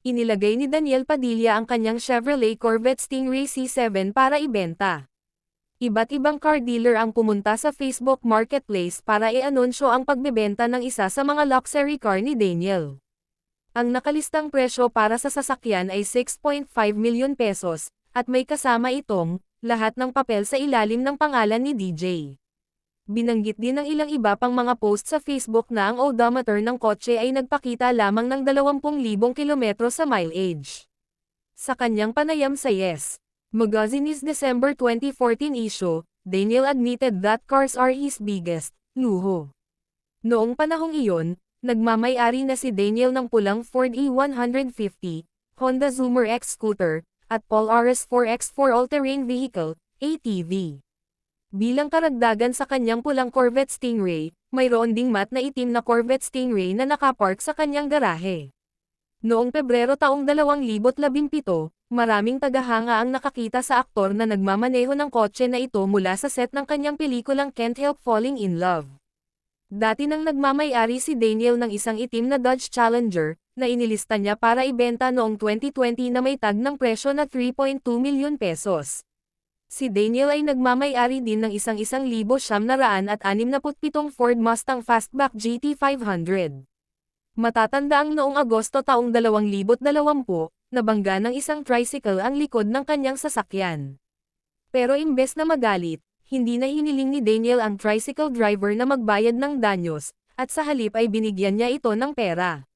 Inilagay ni Daniel Padilla ang kanyang Chevrolet Corvette Stingray C7 para ibenta. Iba't ibang car dealer ang pumunta sa Facebook Marketplace para i-anunsyo ang pagbebenta ng isa sa mga luxury car ni Daniel. Ang nakalistang presyo para sa sasakyan ay 6.5 milyon pesos, at may kasama itong, lahat ng papel sa ilalim ng pangalan ni DJ. Binanggit din ng ilang iba pang mga post sa Facebook na ang odometer ng kotse ay nagpakita lamang ng 20,000 kilometro sa mileage. Sa kanyang panayam sa Yes Magazine's December 2014 issue, Daniel admitted that cars are his biggest luho. Noong panahong iyon, nagmamay-ari na si Daniel ng pulang Ford E150, Honda Zoomer X scooter, at Polaris 4X4 all-terrain vehicle, ATV. Bilang karagdagan sa kanyang pulang Corvette Stingray, mayroon ding matte na itim na Corvette Stingray na nakapark sa kanyang garahe. Noong Pebrero taong 2017, maraming tagahanga ang nakakita sa aktor na nagmamaneho ng kotse na ito mula sa set ng kanyang pelikulang Can't Help Falling in Love. Dati nang nagmamay-ari si Daniel ng isang itim na Dodge Challenger, na inilista niya para ibenta noong 2020 na may tag ng presyo na 3.2 milyon pesos. Si Daniel ay nagmamay-ari din ng isang 1,967 Ford Mustang Fastback GT 500. Matatandaang noong Agosto taong 2020, nabangga ng isang tricycle ang likod ng kanyang sasakyan. Pero imbes na magalit, hindi na hiniling ni Daniel ang tricycle driver na magbayad ng danyos, at sa halip ay binigyan niya ito ng pera.